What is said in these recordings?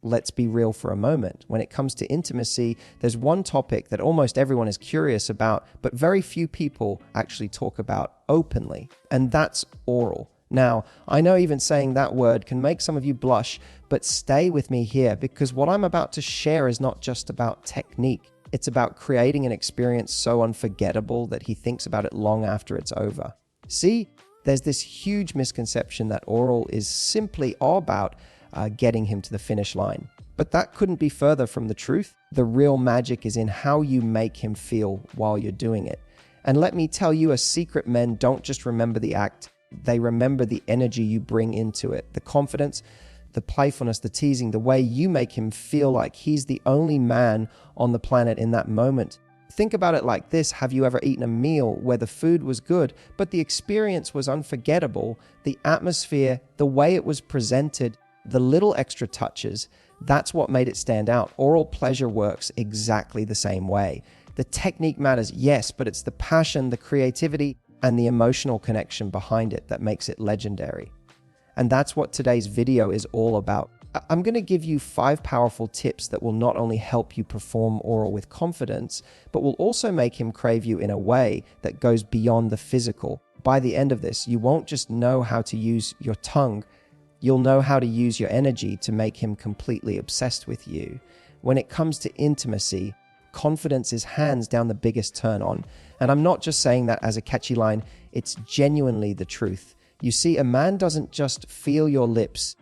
let's be real for a moment. When it comes to intimacy, there's one topic that almost everyone is curious about, but very few people actually talk about openly, and that's oral. Now, I know even saying that word can make some of you blush, but stay with me here, because what I'm about to share is not just about technique. It's about creating an experience so unforgettable that he thinks about it long after it's over. See, there's this huge misconception that oral is simply all about getting him to the finish line. But that couldn't be further from the truth. The real magic is in how you make him feel while you're doing it. And let me tell you a secret: men don't just remember the act, they remember the energy you bring into it, the confidence, the playfulness, the teasing, the way you make him feel like he's the only man on the planet in that moment. Think about it like this. Have you ever eaten a meal where the food was good, but the experience was unforgettable? The atmosphere, the way it was presented, the little extra touches, that's what made it stand out. Oral pleasure works exactly the same way. The technique matters, yes, but it's the passion, the creativity, and the emotional connection behind it that makes it legendary. And that's what today's video is all about. I'm going to give you 5 powerful tips that will not only help you perform oral with confidence, but will also make him crave you in a way that goes beyond the physical. By the end of this, you won't just know how to use your tongue, you'll know how to use your energy to make him completely obsessed with you. When it comes to intimacy, confidence is hands down the biggest turn on. And I'm not just saying that as a catchy line, it's genuinely the truth. You see, a man doesn't just feel your lips,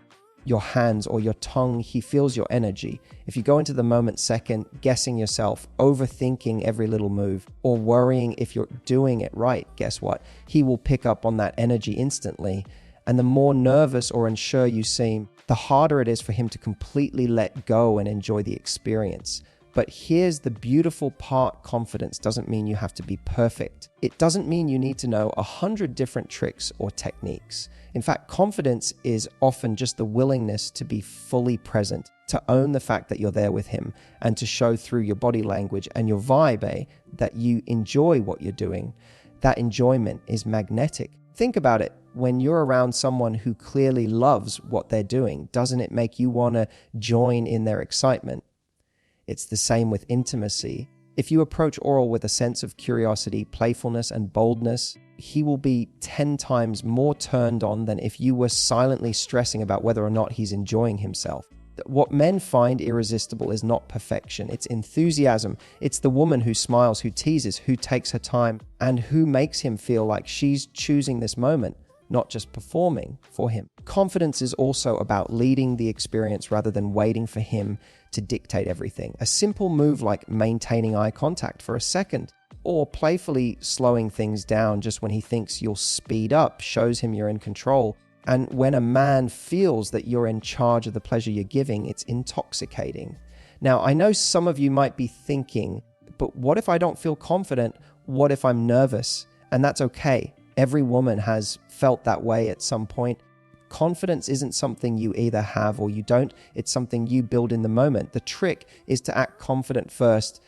your hands, or your tongue, he feels your energy. If you go into the moment second, guessing yourself, overthinking every little move, or worrying if you're doing it right, guess what? He will pick up on that energy instantly. And the more nervous or unsure you seem, the harder it is for him to completely let go and enjoy the experience. But here's the beautiful part: confidence doesn't mean you have to be perfect. It doesn't mean you need to know 100 different tricks or techniques. In fact, confidence is often just the willingness to be fully present, to own the fact that you're there with him, and to show through your body language and your vibe, that you enjoy what you're doing. That enjoyment is magnetic. Think about it. When you're around someone who clearly loves what they're doing, doesn't it make you want to join in their excitement? It's the same with intimacy. If you approach oral with a sense of curiosity, playfulness, and boldness, he will be 10 times more turned on than if you were silently stressing about whether or not he's enjoying himself. What men find irresistible is not perfection, it's enthusiasm. It's the woman who smiles, who teases, who takes her time, and who makes him feel like she's choosing this moment, not just performing for him. Confidence is also about leading the experience rather than waiting for him to dictate everything. A simple move like maintaining eye contact for a second, or playfully slowing things down just when he thinks you'll speed up, shows him you're in control. And when a man feels that you're in charge of the pleasure you're giving, it's intoxicating. Now, I know some of you might be thinking, but what if I don't feel confident? What if I'm nervous? And that's okay. Every woman has felt that way at some point. Confidence isn't something you either have or you don't. It's something you build in the moment. The trick is to act confident first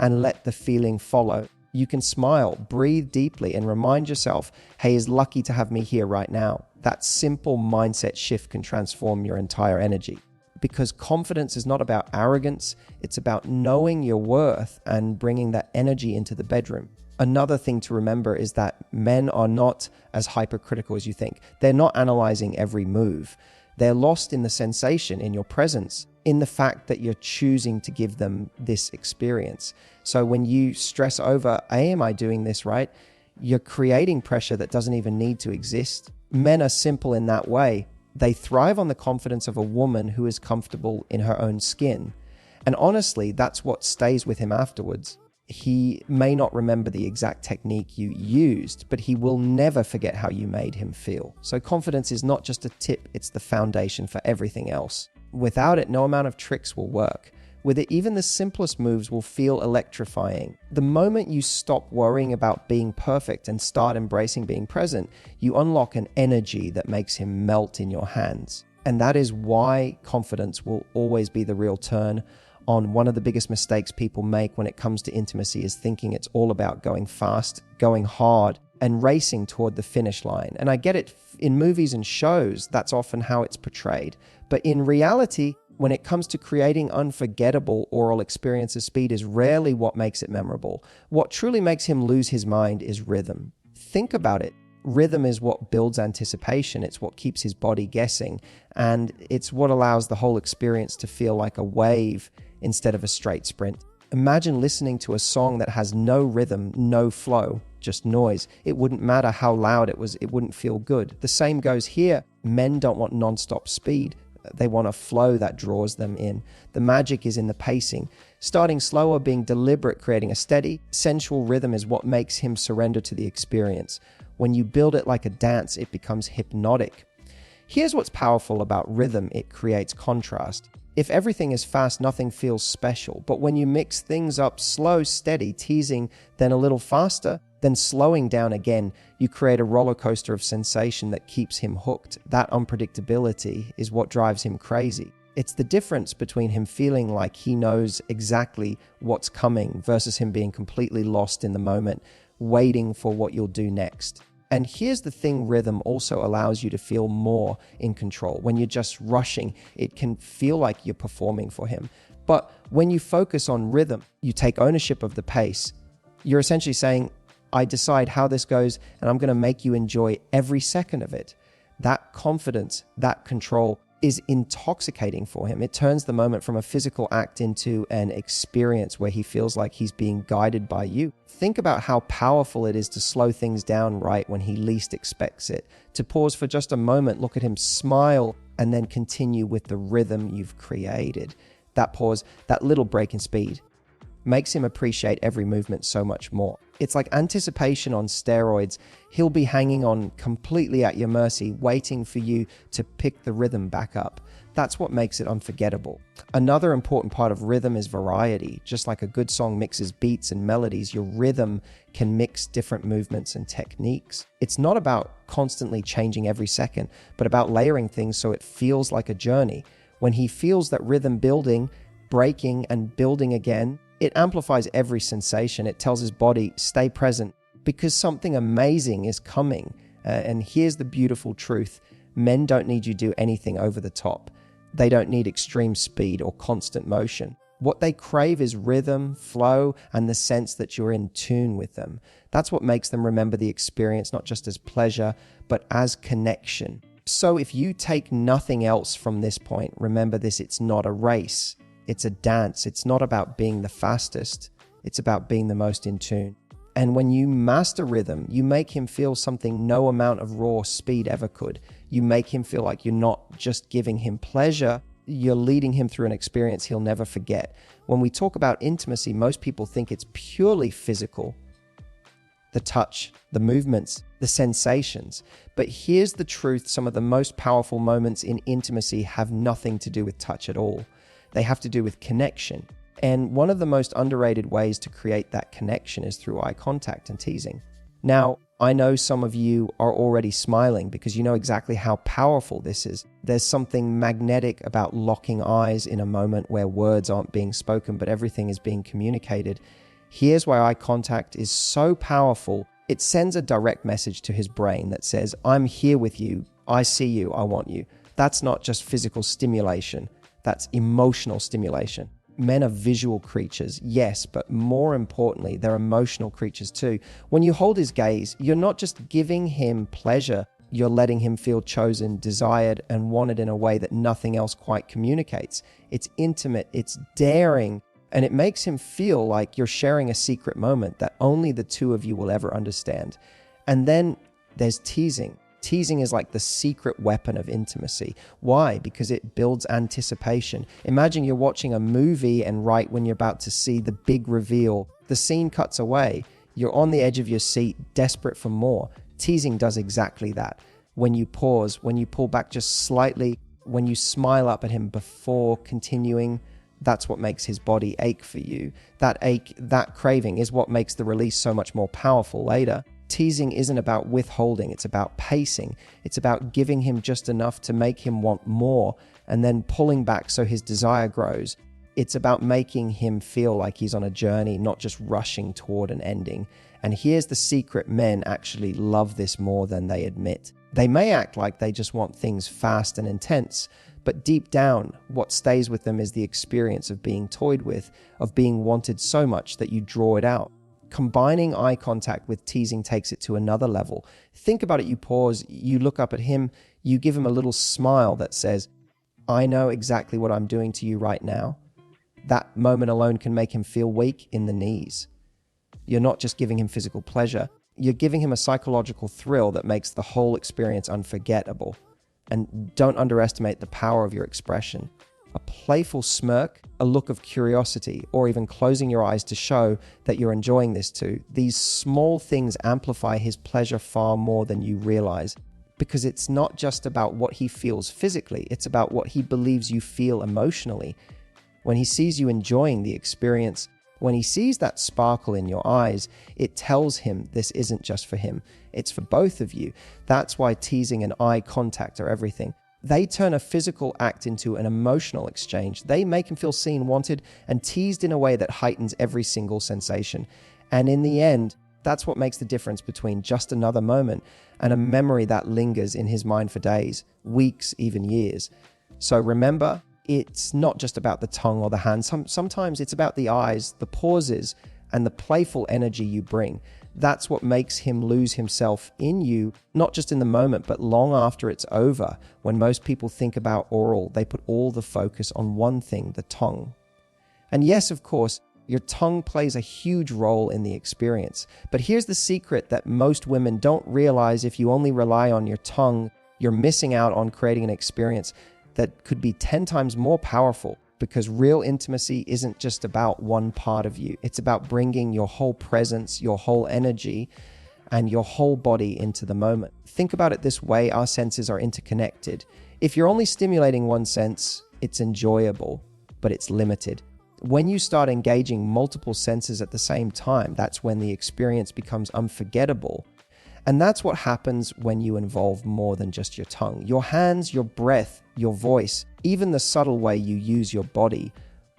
and let the feeling follow. You can smile, breathe deeply, and remind yourself, hey, he's lucky to have me here right now. That simple mindset shift can transform your entire energy. Because confidence is not about arrogance, it's about knowing your worth and bringing that energy into the bedroom. Another thing to remember is that men are not as hypercritical as you think. They're not analyzing every move. They're lost in the sensation, in your presence, in the fact that you're choosing to give them this experience. So when you stress over, hey, am I doing this right? You're creating pressure that doesn't even need to exist. Men are simple in that way. They thrive on the confidence of a woman who is comfortable in her own skin. And honestly, that's what stays with him afterwards. He may not remember the exact technique you used, but he will never forget how you made him feel. So confidence is not just a tip, it's the foundation for everything else. Without it, no amount of tricks will work. With it, even the simplest moves will feel electrifying. The moment you stop worrying about being perfect and start embracing being present, you unlock an energy that makes him melt in your hands. And that is why confidence will always be the real turn on. One of the biggest mistakes people make when it comes to intimacy is thinking it's all about going fast, going hard, and racing toward the finish line. And I get it, in movies and shows, that's often how it's portrayed. But in reality, When it comes to creating unforgettable oral experiences, speed is rarely what makes it memorable. What truly makes him lose his mind is rhythm. Think about it. Rhythm is what builds anticipation. It's what keeps his body guessing. And it's what allows the whole experience to feel like a wave instead of a straight sprint. Imagine listening to a song that has no rhythm, no flow, just noise. It wouldn't matter how loud it was, it wouldn't feel good. The same goes here. Men don't want non-stop speed. They want a flow that draws them in. The magic is in the pacing. Starting slower, being deliberate, creating a steady, sensual rhythm is what makes him surrender to the experience. When you build it like a dance, it becomes hypnotic. Here's what's powerful about rhythm. It creates contrast. If everything is fast, nothing feels special. But when you mix things up slow, steady, teasing, then a little faster, then slowing down again, you create a roller coaster of sensation that keeps him hooked. That unpredictability is what drives him crazy. It's the difference between him feeling like he knows exactly what's coming versus him being completely lost in the moment, waiting for what you'll do next. And here's the thing, rhythm also allows you to feel more in control. When you're just rushing, it can feel like you're performing for him. But when you focus on rhythm, you take ownership of the pace. You're essentially saying, I decide how this goes, and I'm going to make you enjoy every second of it. That confidence, that control is intoxicating for him. It turns the moment from a physical act into an experience where he feels like he's being guided by you. Think about how powerful it is to slow things down right when he least expects it. To pause for just a moment, look at him smile, and then continue with the rhythm you've created. That pause, that little break in speed, makes him appreciate every movement so much more. It's like anticipation on steroids. He'll be hanging on completely at your mercy, waiting for you to pick the rhythm back up. That's what makes it unforgettable. Another important part of rhythm is variety. Just like a good song mixes beats and melodies, your rhythm can mix different movements and techniques. It's not about constantly changing every second, but about layering things so it feels like a journey. When he feels that rhythm building, breaking, and building again, it amplifies every sensation. It tells his body, stay present, because something amazing is coming. And here's the beautiful truth. Men don't need you to do anything over the top. They don't need extreme speed or constant motion. What they crave is rhythm, flow, and the sense that you're in tune with them. That's what makes them remember the experience, not just as pleasure, but as connection. So if you take nothing else from this point, remember this, it's not a race. It's a dance. It's not about being the fastest. It's about being the most in tune. And when you master rhythm, you make him feel something no amount of raw speed ever could. You make him feel like you're not just giving him pleasure, you're leading him through an experience he'll never forget. When we talk about intimacy, most people think it's purely physical. The touch, the movements, the sensations. But here's the truth. Some of the most powerful moments in intimacy have nothing to do with touch at all. They have to do with connection. And one of the most underrated ways to create that connection is through eye contact and teasing. Now, I know some of you are already smiling because you know exactly how powerful this is. There's something magnetic about locking eyes in a moment where words aren't being spoken, but everything is being communicated. Here's why eye contact is so powerful. It sends a direct message to his brain that says, I'm here with you. I see you. I want you. That's not just physical stimulation. That's emotional stimulation. Men are visual creatures, yes, but more importantly, they're emotional creatures too. When you hold his gaze, you're not just giving him pleasure, you're letting him feel chosen, desired, and wanted in a way that nothing else quite communicates. It's intimate, it's daring, and it makes him feel like you're sharing a secret moment that only the two of you will ever understand. And then there's teasing. Teasing is like the secret weapon of intimacy. Why? Because it builds anticipation. Imagine you're watching a movie and right when you're about to see the big reveal, the scene cuts away. You're on the edge of your seat, desperate for more. Teasing does exactly that. When you pause, when you pull back just slightly, when you smile up at him before continuing, that's what makes his body ache for you. That ache, that craving is what makes the release so much more powerful later. Teasing isn't about withholding, it's about pacing. It's about giving him just enough to make him want more and then pulling back so his desire grows. It's about making him feel like he's on a journey, not just rushing toward an ending. And here's the secret: men actually love this more than they admit. They may act like they just want things fast and intense, But deep down, what stays with them is the experience of being toyed with, of being wanted so much that you draw it out. Combining eye contact with teasing takes it to another level. Think about it, you pause, you look up at him, you give him a little smile that says, I know exactly what I'm doing to you right now. That moment alone can make him feel weak in the knees. You're not just giving him physical pleasure, you're giving him a psychological thrill that makes the whole experience unforgettable. And don't underestimate the power of your expression. A playful smirk, a look of curiosity, or even closing your eyes to show that you're enjoying this too. These small things amplify his pleasure far more than you realize, because it's not just about what he feels physically, it's about what he believes you feel emotionally. When he sees you enjoying the experience, when he sees that sparkle in your eyes, it tells him this isn't just for him, it's for both of you. That's why teasing and eye contact are everything. They turn a physical act into an emotional exchange. They make him feel seen, wanted, and teased in a way that heightens every single sensation. And in the end, that's what makes the difference between just another moment and a memory that lingers in his mind for days, weeks, even years. So remember, it's not just about the tongue or the hand. Sometimes it's about the eyes, the pauses, and the playful energy you bring. That's what makes him lose himself in you, not just in the moment, but long after it's over. When most people think about oral, they put all the focus on one thing, the tongue. And yes, of course, your tongue plays a huge role in the experience. But here's the secret that most women don't realize: if you only rely on your tongue, you're missing out on creating an experience that could be 10 times more powerful. Because real intimacy isn't just about one part of you. It's about bringing your whole presence, your whole energy, and your whole body into the moment. Think about it this way: our senses are interconnected. If you're only stimulating one sense, it's enjoyable, but it's limited. When you start engaging multiple senses at the same time, that's when the experience becomes unforgettable. And that's what happens when you involve more than just your tongue. Your hands, your breath, your voice, even the subtle way you use your body.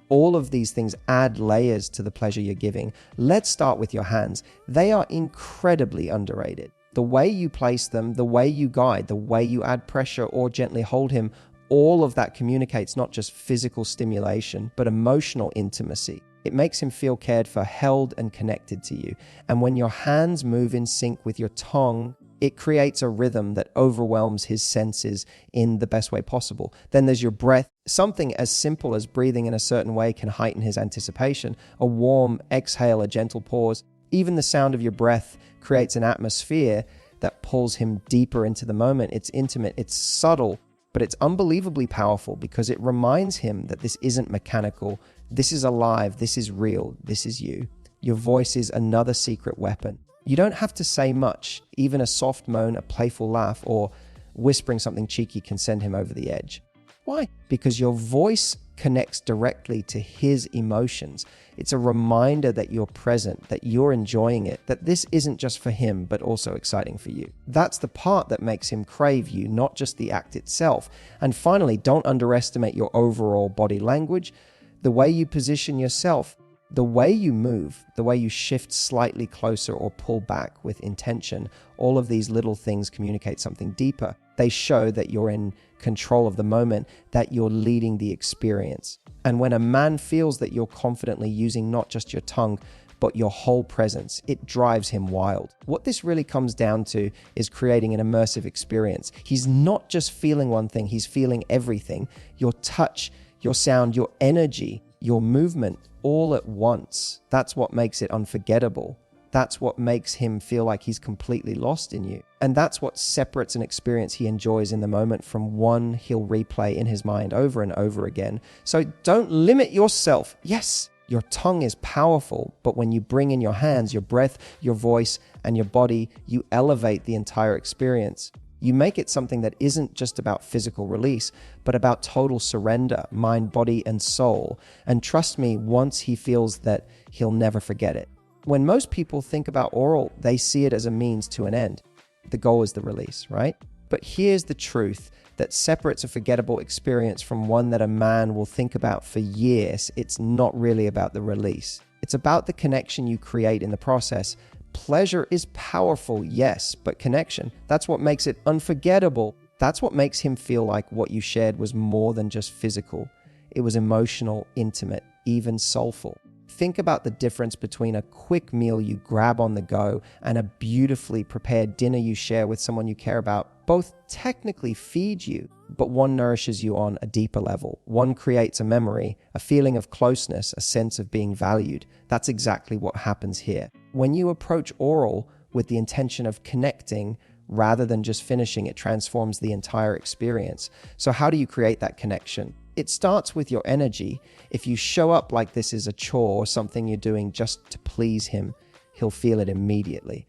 All of these things add layers to the pleasure you're giving. Let's start with your hands. They are incredibly underrated. The way you place them, the way you guide, the way you add pressure or gently hold him, all of that communicates not just physical stimulation, but emotional intimacy. It makes him feel cared for, held, and connected to you. And when your hands move in sync with your tongue, it creates a rhythm that overwhelms his senses in the best way possible. Then there's your breath. Something as simple as breathing in a certain way can heighten his anticipation. A warm exhale, a gentle pause. Even the sound of your breath creates an atmosphere that pulls him deeper into the moment. It's intimate, it's subtle, but it's unbelievably powerful because it reminds him that this isn't mechanical. This is alive, this is real, this is you. Your voice is another secret weapon. You don't have to say much. Even a soft moan, a playful laugh, or whispering something cheeky can send him over the edge. Why? Because your voice connects directly to his emotions. It's a reminder that you're present, that you're enjoying it, that this isn't just for him, but also exciting for you. That's the part that makes him crave you, not just the act itself. And finally, don't underestimate your overall body language. The way you position yourself, the way you move, the way you shift slightly closer or pull back with intention, all of these little things communicate something deeper. They show that you're in control of the moment, that you're leading the experience. And when a man feels that you're confidently using not just your tongue, but your whole presence, it drives him wild. What this really comes down to is creating an immersive experience. He's not just feeling one thing, he's feeling everything. Your touch, your sound, your energy, your movement, all at once. That's what makes it unforgettable. That's what makes him feel like he's completely lost in you. And that's what separates an experience he enjoys in the moment from one he'll replay in his mind over and over again. So don't limit yourself. Yes, your tongue is powerful, but when you bring in your hands, your breath, your voice, and your body, you elevate the entire experience. You make it something that isn't just about physical release, but about total surrender, mind, body, and soul. And trust me, once he feels that, he'll never forget it. When most people think about oral, they see it as a means to an end. The goal is the release, right? But here's the truth that separates a forgettable experience from one that a man will think about for years. It's not really about the release. It's about the connection you create in the process. Pleasure is powerful, yes, but connection, that's what makes it unforgettable. That's what makes him feel like what you shared was more than just physical. It was emotional, intimate, even soulful. Think about the difference between a quick meal you grab on the go and a beautifully prepared dinner you share with someone you care about. Both technically feed you, but one nourishes you on a deeper level. One creates a memory, a feeling of closeness, a sense of being valued. That's exactly what happens here. When you approach oral with the intention of connecting rather than just finishing, it transforms the entire experience. So how do you create that connection? It starts with your energy. If you show up like this is a chore or something you're doing just to please him, he'll feel it immediately.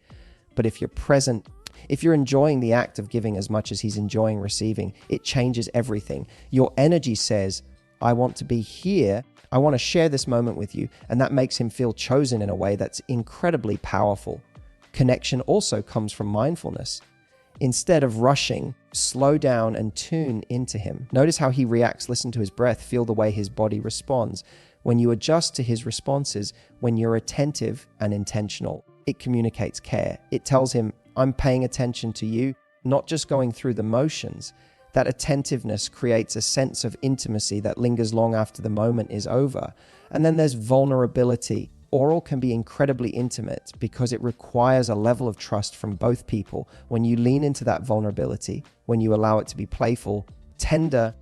But if you're present, if you're enjoying the act of giving as much as he's enjoying receiving, it changes everything. Your energy says, I want to be here. I want to share this moment with you. And that makes him feel chosen in a way that's incredibly powerful. Connection also comes from mindfulness. Instead of rushing, slow down and tune into him. Notice how he reacts, listen to his breath, feel the way his body responds. When you adjust to his responses, when you're attentive and intentional, it communicates care. It tells him, I'm paying attention to you, not just going through the motions. That attentiveness creates a sense of intimacy that lingers long after the moment is over. And then there's vulnerability. Oral can be incredibly intimate because it requires a level of trust from both people. When you lean into that vulnerability, when you allow it to be playful, tender,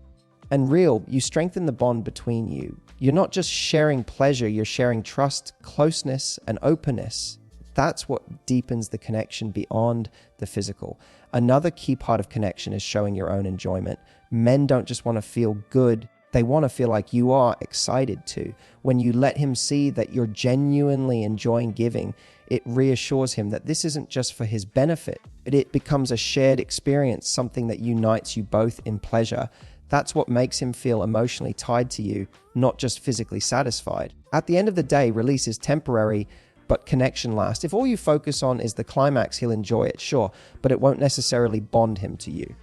and real, you strengthen the bond between you. You're not just sharing pleasure, you're sharing trust, closeness, and openness. That's what deepens the connection beyond the physical. Another key part of connection is showing your own enjoyment. Men don't just want to feel good, they want to feel like you are excited too. When you let him see that you're genuinely enjoying giving, it reassures him that this isn't just for his benefit, but it becomes a shared experience, something that unites you both in pleasure. That's what makes him feel emotionally tied to you, not just physically satisfied. At the end of the day, release is temporary, but connection lasts. If all you focus on is the climax, he'll enjoy it, sure, but it won't necessarily bond him to you.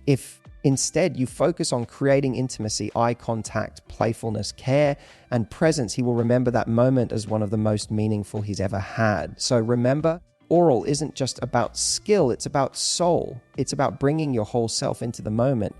If instead you focus on creating intimacy, eye contact, playfulness, care, and presence, he will remember that moment as one of the most meaningful he's ever had. So remember, oral isn't just about skill, it's about soul. It's about bringing your whole self into the moment,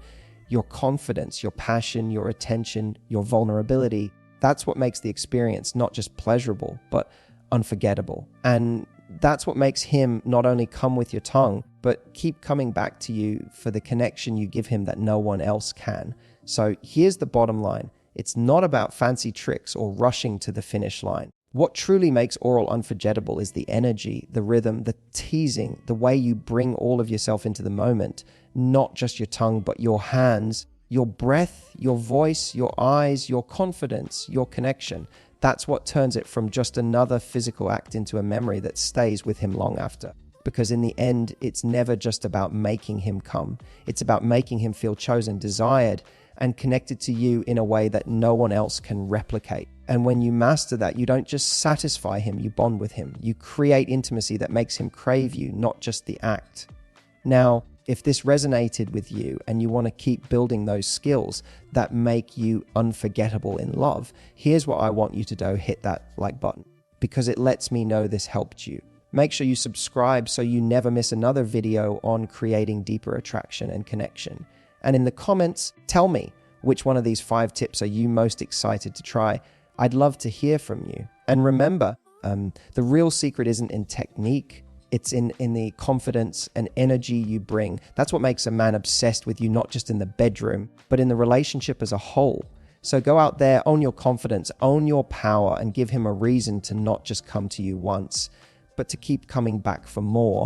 your confidence, your passion, your attention, your vulnerability. That's what makes the experience not just pleasurable, but unforgettable. And that's what makes him not only come with your tongue, but keep coming back to you for the connection you give him that no one else can. So here's the bottom line. It's not about fancy tricks or rushing to the finish line. What truly makes oral unforgettable is the energy, the rhythm, the teasing, the way you bring all of yourself into the moment, not just your tongue, but your hands, your breath, your voice, your eyes, your confidence, your connection. That's what turns it from just another physical act into a memory that stays with him long after. Because in the end, it's never just about making him come. It's about making him feel chosen, desired, and connected to you in a way that no one else can replicate. And when you master that, you don't just satisfy him, you bond with him. You create intimacy that makes him crave you, not just the act. Now, if this resonated with you and you want to keep building those skills that make you unforgettable in love, here's what I want you to do. Hit that like button because it lets me know this helped you. Make sure you subscribe so you never miss another video on creating deeper attraction and connection. And in the comments, tell me which one of these 5 tips are you most excited to try. I'd love to hear from you. And remember, the real secret isn't in technique. It's in the confidence and energy you bring. That's what makes a man obsessed with you, not just in the bedroom, but in the relationship as a whole. So go out there, own your confidence, own your power, and give him a reason to not just come to you once, but to keep coming back for more.